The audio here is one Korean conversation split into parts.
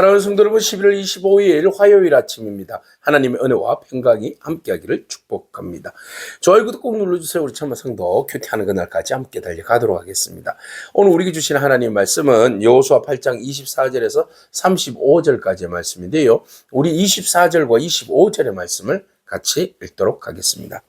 사랑하는 성도 여러분, 11월 25일 화요일 아침입니다. 하나님의 은혜와 평강이 함께하기를 축복합니다. 좋아요, 구독 꼭 눌러주세요. 우리 천마 성도 큐티하는 그날까지 함께 달려가도록 하겠습니다. 오늘 우리에게 주신 하나님의 말씀은 여호수아 8장 24절에서 35절까지의 말씀인데요. 우리 24절과 25절의 말씀을 같이 읽도록 하겠습니다.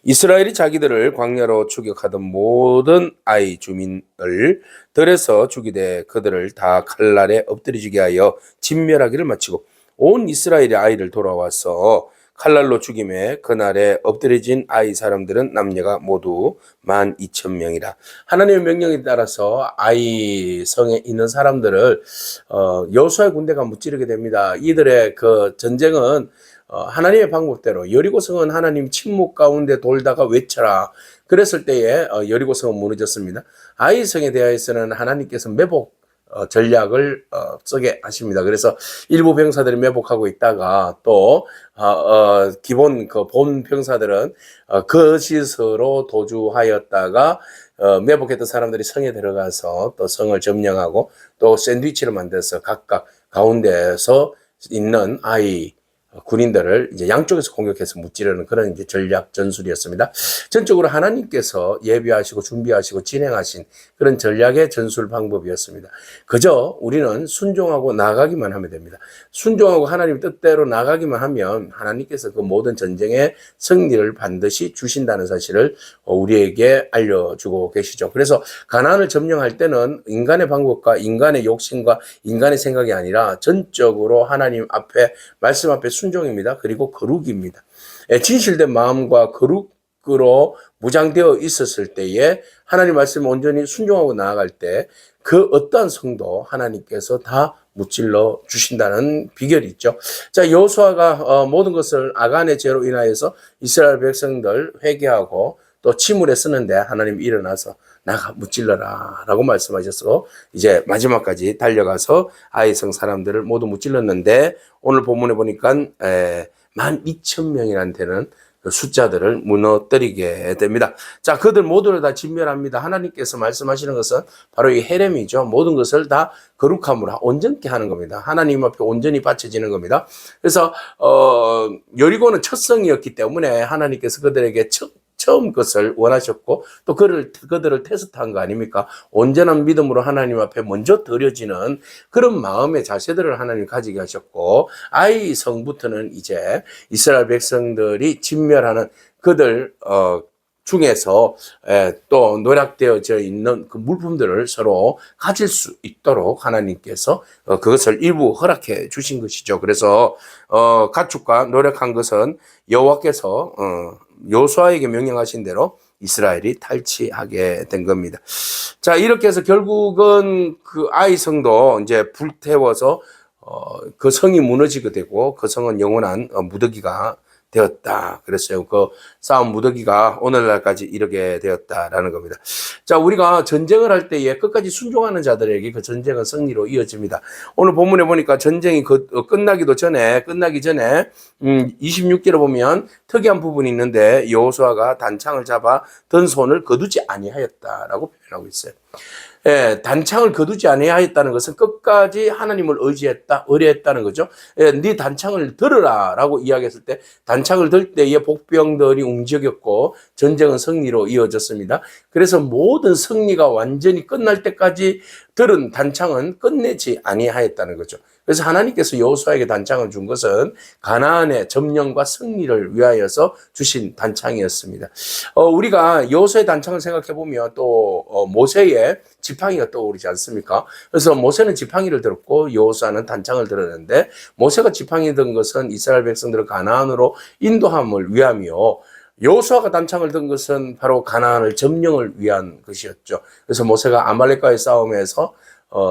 이스라엘이 자기들을 광야로 추격하던 모든 아이 주민을 들에서 죽이되 그들을 다 칼날에 엎드리게 하여 진멸하기를 마치고 온 이스라엘의 아이를 돌아와서 칼날로 죽임에 그날에 엎드려진 아이 사람들은 남녀가 모두 12,000명이라. 하나님의 명령에 따라서 아이 성에 있는 사람들을 여호수아의 군대가 무찌르게 됩니다. 이들의 그 전쟁은 하나님의 방법대로, 여리고성은 하나님 침묵 가운데 돌다가 외쳐라. 그랬을 때에 여리고성은 무너졌습니다. 아이성에 대하여서는 하나님께서 매복 전략을 쓰게 하십니다. 그래서 일부 병사들이 매복하고 있다가 또 기본 그 본 병사들은 거짓으로 도주하였다가 매복했던 사람들이 성에 들어가서 또 성을 점령하고 또 샌드위치를 만들어서 각각 가운데에서 있는 아이 군인들을 이제 양쪽에서 공격해서 무찌르는 그런 이제 전략 전술이었습니다. 전적으로 하나님께서 예비하시고 준비하시고 진행하신 그런 전략의 전술 방법이었습니다. 그저 우리는 순종하고 나가기만 하면 됩니다. 순종하고 하나님 뜻대로 나가기만 하면 하나님께서 그 모든 전쟁의 승리를 반드시 주신다는 사실을 우리에게 알려주고 계시죠. 그래서 가나안을 점령할 때는 인간의 방법과 인간의 욕심과 인간의 생각이 아니라 전적으로 하나님 앞에 말씀 앞에 순종입니다. 그리고 거룩입니다. 진실된 마음과 거룩으로 무장되어 있었을 때에 하나님 말씀을 온전히 순종하고 나아갈 때 그 어떠한 성도 하나님께서 다 무찔러 주신다는 비결이 있죠. 자, 여호수아가 모든 것을 아간의 죄로 인하여서 이스라엘 백성들 회개하고 또 침울에 쓰는데 하나님 일어나서 나가 무찔러라 라고 말씀하셔서 이제 마지막까지 달려가서 아이성 사람들을 모두 무찔렀는데 오늘 본문에 보니까 12,000명이라는 데는 숫자들을 무너뜨리게 됩니다. 자, 그들 모두를 다 진멸합니다. 하나님께서 말씀하시는 것은 바로 이 헤렘이죠. 모든 것을 다 거룩함으로 온전케 하는 겁니다. 하나님 앞에 온전히 바쳐지는 겁니다. 그래서 여리고는 첫 성이었기 때문에 하나님께서 그들에게 처음 것을 원하셨고 또 그들을 테스트한 거 아닙니까? 온전한 믿음으로 하나님 앞에 먼저 드려지는 그런 마음의 자세들을 하나님 가지게 하셨고 아이 성부터는 이제 이스라엘 백성들이 진멸하는 그들 중에서 또 노략되어져 있는 그 물품들을 서로 가질 수 있도록 하나님께서 그것을 일부 허락해 주신 것이죠. 그래서 가축과 노력한 것은 여호와께서 여호수아에게 명령하신 대로 이스라엘이 탈취하게 된 겁니다. 자, 이렇게 해서 결국은 그 아이 성도 이제 불태워서 그 성이 무너지게 되고 그 성은 영원한 무더기가 되었다. 그랬어요. 그 싸움 무더기가 오늘날까지 이르게 되었다라는 겁니다. 자, 우리가 전쟁을 할 때에 끝까지 순종하는 자들에게 그 전쟁은 승리로 이어집니다. 오늘 본문에 보니까 전쟁이 끝나기 전에 26절에 보면 특이한 부분이 있는데 여호수아가 단창을 잡아 든 손을 거두지 아니하였다라고 표현하고 있어요. 단창을 거두지 아니하였다는 것은 끝까지 하나님을 의뢰했다는 거죠. 네 단창을 들으라 라고 이야기했을 때 단창을 들 때에 복병들이 움직였고 전쟁은 승리로 이어졌습니다. 그래서 모든 승리가 완전히 끝날 때까지 들은 단창은 끝내지 아니하였다는 거죠. 그래서 하나님께서 여호수아에게 단창을 준 것은 가나안의 점령과 승리를 위하여서 주신 단창이었습니다. 우리가 여호수아의 단창을 생각해 보면 또 모세의 지팡이가 떠오르지 않습니까? 그래서 모세는 지팡이를 들었고 여호수아는 단창을 들었는데 모세가 지팡이 든 것은 이스라엘 백성들을 가나안으로 인도함을 위함이요. 여호수아가 단창을 든 것은 바로 가나안을 점령을 위한 것이었죠. 그래서 모세가 아말렉과의 싸움에서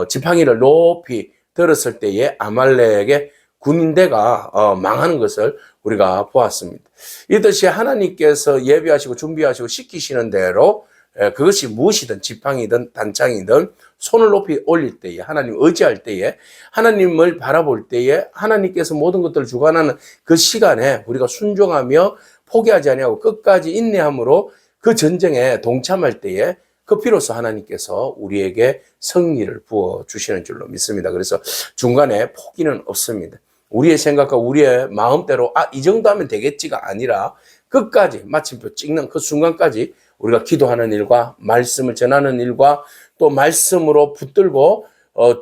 지팡이를 높이 들었을 때에 아말렉의 군대가 망하는 것을 우리가 보았습니다. 이듯이 하나님께서 예비하시고 준비하시고 시키시는 대로 그것이 무엇이든 지팡이든 단창이든 손을 높이 올릴 때에 하나님 의지할 때에 하나님을 바라볼 때에 하나님께서 모든 것들을 주관하는 그 시간에 우리가 순종하며 포기하지 아니하고 끝까지 인내함으로 그 전쟁에 동참할 때에 그 피로써 하나님께서 우리에게 승리를 부어 주시는 줄로 믿습니다. 그래서 중간에 포기는 없습니다. 우리의 생각과 우리의 마음대로 이 정도 하면 되겠지가 아니라 끝까지 마침표 찍는 그 순간까지 우리가 기도하는 일과 말씀을 전하는 일과 또 말씀으로 붙들고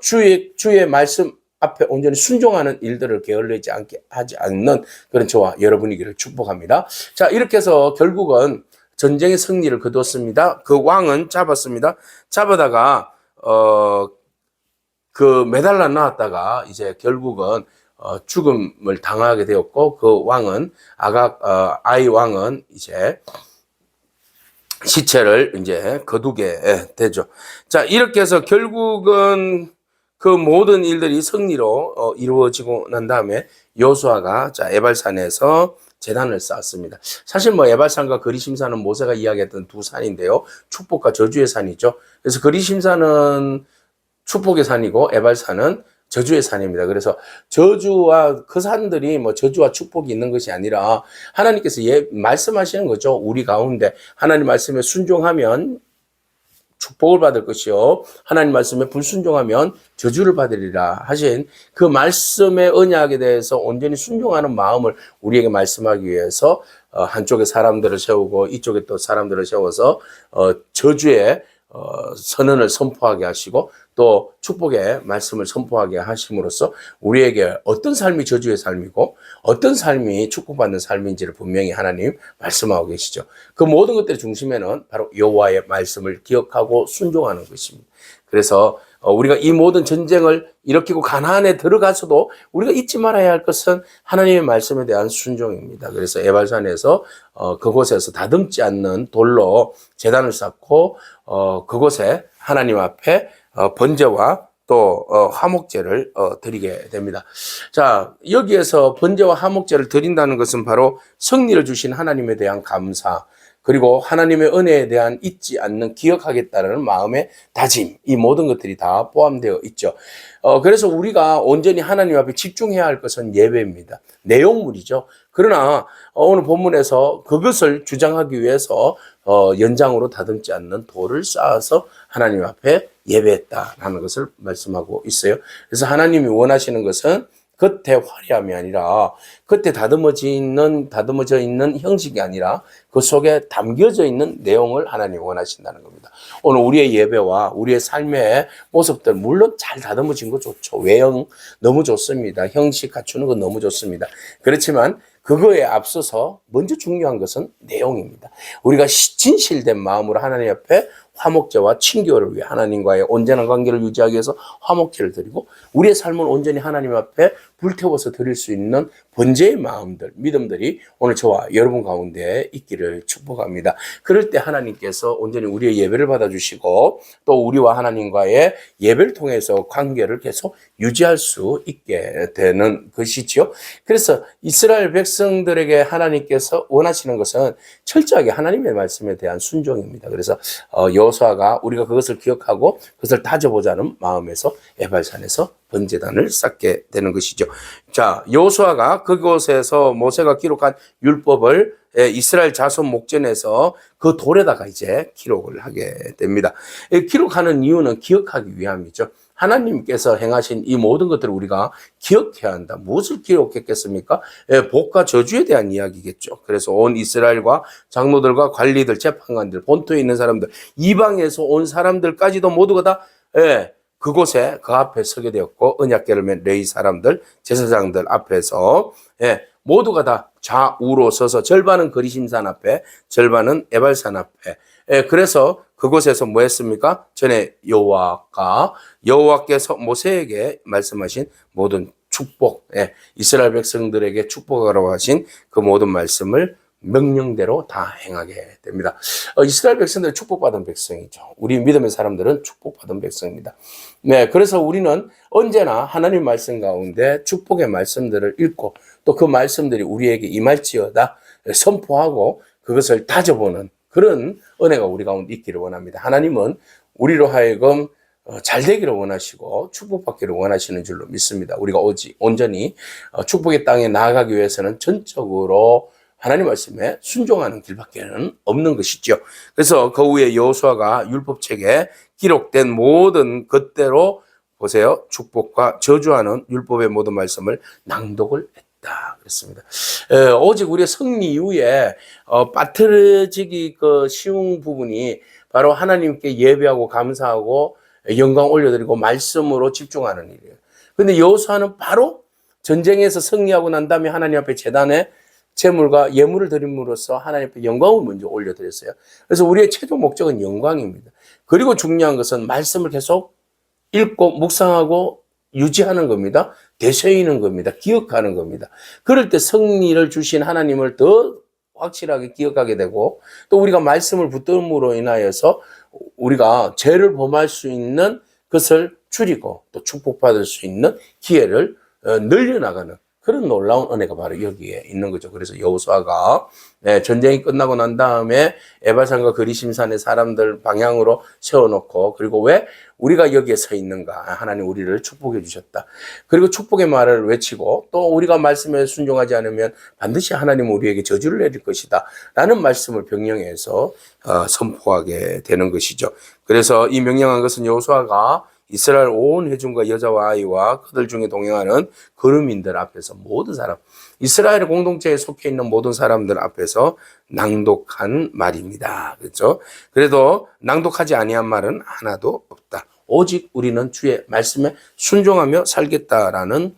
주의 말씀 앞에 온전히 순종하는 일들을 게을리지 않게 하지 않는 그런 저와 여러분이기를 축복합니다. 자, 이렇게 해서 결국은 전쟁의 승리를 거두었습니다. 그 왕은 잡았습니다. 잡아다가 그 매달라 놨다가 이제 결국은 죽음을 당하게 되었고, 그 왕은 아이 왕은 이제 시체를 이제 거두게 되죠. 자, 이렇게 해서 결국은 그 모든 일들이 승리로 이루어지고 난 다음에 여호수아가 에발산에서 제단을 쌓았습니다. 사실 에발산과 그리심산은 모세가 이야기했던 두 산인데요. 축복과 저주의 산이죠. 그래서 그리심산은 축복의 산이고 에발산은 저주의 산입니다. 그래서 저주와 그 산들이 저주와 축복이 있는 것이 아니라 하나님께서 말씀하시는 거죠. 우리 가운데 하나님 말씀에 순종하면 축복을 받을 것이요, 하나님 말씀에 불순종하면 저주를 받으리라 하신 그 말씀의 언약에 대해서 온전히 순종하는 마음을 우리에게 말씀하기 위해서 한쪽에 사람들을 세우고 이쪽에 또 사람들을 세워서 저주의 선언을 선포하게 하시고 또 축복의 말씀을 선포하게 하심으로써 우리에게 어떤 삶이 저주의 삶이고 어떤 삶이 축복받는 삶인지를 분명히 하나님 말씀하고 계시죠. 그 모든 것들의 중심에는 바로 여호와의 말씀을 기억하고 순종하는 것입니다. 그래서 우리가 이 모든 전쟁을 일으키고 가나안에 들어가서도 우리가 잊지 말아야 할 것은 하나님의 말씀에 대한 순종입니다. 그래서 에발산에서 그곳에서 다듬지 않는 돌로 제단을 쌓고 그곳에 하나님 앞에 번제와 또 화목제를 드리게 됩니다. 자, 여기에서 번제와 화목제를 드린다는 것은 바로 승리를 주신 하나님에 대한 감사, 그리고 하나님의 은혜에 대한 잊지 않는 기억하겠다는 마음의 다짐, 이 모든 것들이 다 포함되어 있죠. 그래서 우리가 온전히 하나님 앞에 집중해야 할 것은 예배입니다. 내용물이죠. 그러나 오늘 본문에서 그것을 주장하기 위해서 연장으로 다듬지 않는 돌을 쌓아서 하나님 앞에 예배했다라는 것을 말씀하고 있어요. 그래서 하나님이 원하시는 것은 겉에 화려함이 아니라 겉에 다듬어져 있는 형식이 아니라 그 속에 담겨져 있는 내용을 하나님이 원하신다는 겁니다. 오늘 우리의 예배와 우리의 삶의 모습들 물론 잘 다듬어진 거 좋죠. 외형 너무 좋습니다. 형식 갖추는 건 너무 좋습니다. 그렇지만 그거에 앞서서 먼저 중요한 것은 내용입니다. 우리가 진실된 마음으로 하나님 앞에 화목제와 친교를 위해 하나님과의 온전한 관계를 유지하기 위해서 화목제를 드리고 우리의 삶을 온전히 하나님 앞에 불태워서 드릴 수 있는 번제의 마음들, 믿음들이 오늘 저와 여러분 가운데 있기를 축복합니다. 그럴 때 하나님께서 온전히 우리의 예배를 받아주시고 또 우리와 하나님과의 예배를 통해서 관계를 계속 유지할 수 있게 되는 것이죠. 그래서 이스라엘 백성들에게 하나님께서 원하시는 것은 철저하게 하나님의 말씀에 대한 순종입니다. 그래서 여호수아가 우리가 그것을 기억하고 그것을 따져보자는 마음에서 에발산에서 번제단을 쌓게 되는 것이죠. 자, 여호수아가 그곳에서 모세가 기록한 율법을 이스라엘 자손 목전에서 그 돌에다가 이제 기록을 하게 됩니다. 기록하는 이유는 기억하기 위함이죠. 하나님께서 행하신 이 모든 것들을 우리가 기억해야 한다. 무엇을 기록했겠습니까? 복과 저주에 대한 이야기겠죠. 그래서 온 이스라엘과 장로들과 관리들, 재판관들, 본토에 있는 사람들, 이방에서 온 사람들까지도 모두가 다 그곳에 그 앞에 서게 되었고 언약궤를 맨 레위 사람들, 제사장들 앞에서 모두가 다 좌우로 서서 절반은 그리심산 앞에, 절반은 에발산 앞에. 그래서 그곳에서 뭐 했습니까? 전에 여호와께서 모세에게 말씀하신 모든 축복, 이스라엘 백성들에게 축복하라고 하신 그 모든 말씀을 명령대로 다 행하게 됩니다. 이스라엘 백성들은 축복받은 백성이죠. 우리 믿음의 사람들은 축복받은 백성입니다. 네, 그래서 우리는 언제나 하나님 말씀 가운데 축복의 말씀들을 읽고 또 그 말씀들이 우리에게 임할지어다 선포하고 그것을 다져보는 그런 은혜가 우리 가운데 있기를 원합니다. 하나님은 우리로 하여금 잘 되기를 원하시고 축복받기를 원하시는 줄로 믿습니다. 우리가 온전히 축복의 땅에 나아가기 위해서는 전적으로 하나님 말씀에 순종하는 길밖에는 없는 것이죠. 그래서 그 후에 여호수아가 율법책에 기록된 모든 것대로 보세요. 축복과 저주하는 율법의 모든 말씀을 낭독을 했다. 그렇습니다. 오직 우리의 승리 이후에 빠뜨려지기 쉬운 부분이 바로 하나님께 예배하고 감사하고 영광 올려드리고 말씀으로 집중하는 일이에요. 그런데 여호수아는 바로 전쟁에서 승리하고 난 다음에 하나님 앞에 제단에 제물과 예물을 드림으로써 하나님 앞에 영광을 먼저 올려드렸어요. 그래서 우리의 최종 목적은 영광입니다. 그리고 중요한 것은 말씀을 계속 읽고 묵상하고 유지하는 겁니다. 되새이는 겁니다. 기억하는 겁니다. 그럴 때 승리를 주신 하나님을 더 확실하게 기억하게 되고 또 우리가 말씀을 붙들음으로 인하여서 우리가 죄를 범할 수 있는 것을 줄이고 또 축복받을 수 있는 기회를 늘려나가는 그런 놀라운 은혜가 바로 여기에 있는 거죠. 그래서 여호수아가 전쟁이 끝나고 난 다음에 에발산과 그리심산의 사람들 방향으로 세워놓고 그리고 왜 우리가 여기에 서 있는가? 하나님 우리를 축복해 주셨다. 그리고 축복의 말을 외치고 또 우리가 말씀에 순종하지 않으면 반드시 하나님은 우리에게 저주를 내릴 것이다. 라는 말씀을 병령해서 선포하게 되는 것이죠. 그래서 이 명령한 것은 여호수아가 이스라엘 온 회중과 여자와 아이와 그들 중에 동행하는 거류민들 앞에서 모든 사람, 이스라엘 공동체에 속해 있는 모든 사람들 앞에서 낭독한 말입니다. 그렇죠? 그래도 낭독하지 아니한 말은 하나도 없다. 오직 우리는 주의 말씀에 순종하며 살겠다라는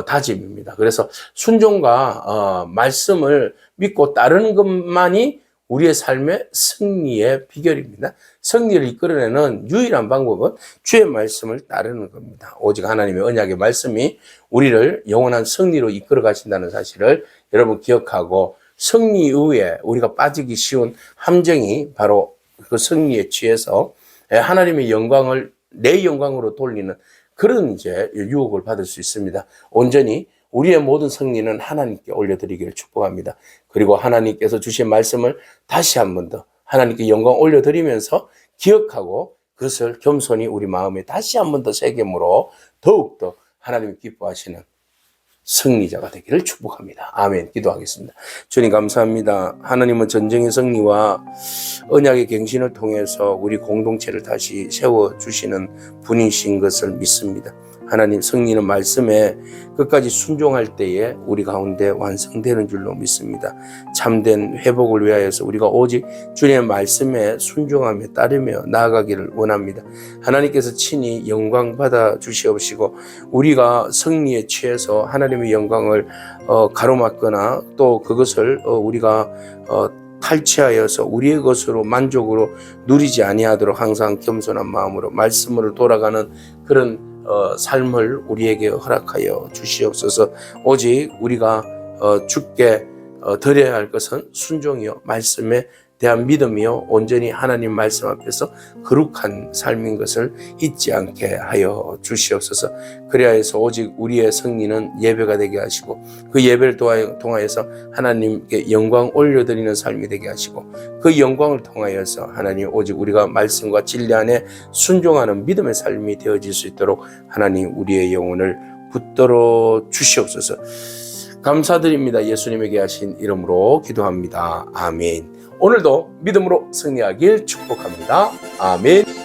다짐입니다. 그래서 순종과 말씀을 믿고 따르는 것만이 우리의 삶의 승리의 비결입니다. 승리를 이끌어내는 유일한 방법은 주의 말씀을 따르는 겁니다. 오직 하나님의 언약의 말씀이 우리를 영원한 승리로 이끌어 가신다는 사실을 여러분 기억하고 승리 이후에 우리가 빠지기 쉬운 함정이 바로 그 승리에 취해서 하나님의 영광을 내 영광으로 돌리는 그런 유혹을 받을 수 있습니다. 온전히 우리의 모든 승리는 하나님께 올려드리기를 축복합니다. 그리고 하나님께서 주신 말씀을 다시 한 번 더 하나님께 영광 올려드리면서 기억하고 그것을 겸손히 우리 마음에 다시 한 번 더 새김으로 더욱더 하나님이 기뻐하시는 승리자가 되기를 축복합니다. 아멘. 기도하겠습니다. 주님 감사합니다. 하나님은 전쟁의 승리와 언약의 갱신을 통해서 우리 공동체를 다시 세워주시는 분이신 것을 믿습니다. 하나님 승리는 말씀에 끝까지 순종할 때에 우리 가운데 완성되는 줄로 믿습니다. 참된 회복을 위하여서 우리가 오직 주님의 말씀에 순종하며 따르며 나아가기를 원합니다. 하나님께서 친히 영광 받아 주시옵시고 우리가 승리에 취해서 하나님의 영광을 가로막거나 또 그것을 우리가 탈취하여서 우리의 것으로 만족으로 누리지 아니하도록 항상 겸손한 마음으로 말씀으로 돌아가는 그런 삶을 우리에게 허락하여 주시옵소서. 오직 우리가 주께 드려야 할 것은 순종이요 말씀에 대한 믿음이요 온전히 하나님 말씀 앞에서 거룩한 삶인 것을 잊지 않게 하여 주시옵소서. 그리하여서 오직 우리의 승리는 예배가 되게 하시고 그 예배를 통하여서 하나님께 영광 올려드리는 삶이 되게 하시고 그 영광을 통하여서 하나님 오직 우리가 말씀과 진리 안에 순종하는 믿음의 삶이 되어질 수 있도록 하나님 우리의 영혼을 붙들어 주시옵소서. 감사드립니다. 예수님에게 하신 이름으로 기도합니다. 아멘. 오늘도 믿음으로 승리하길 축복합니다. 아멘.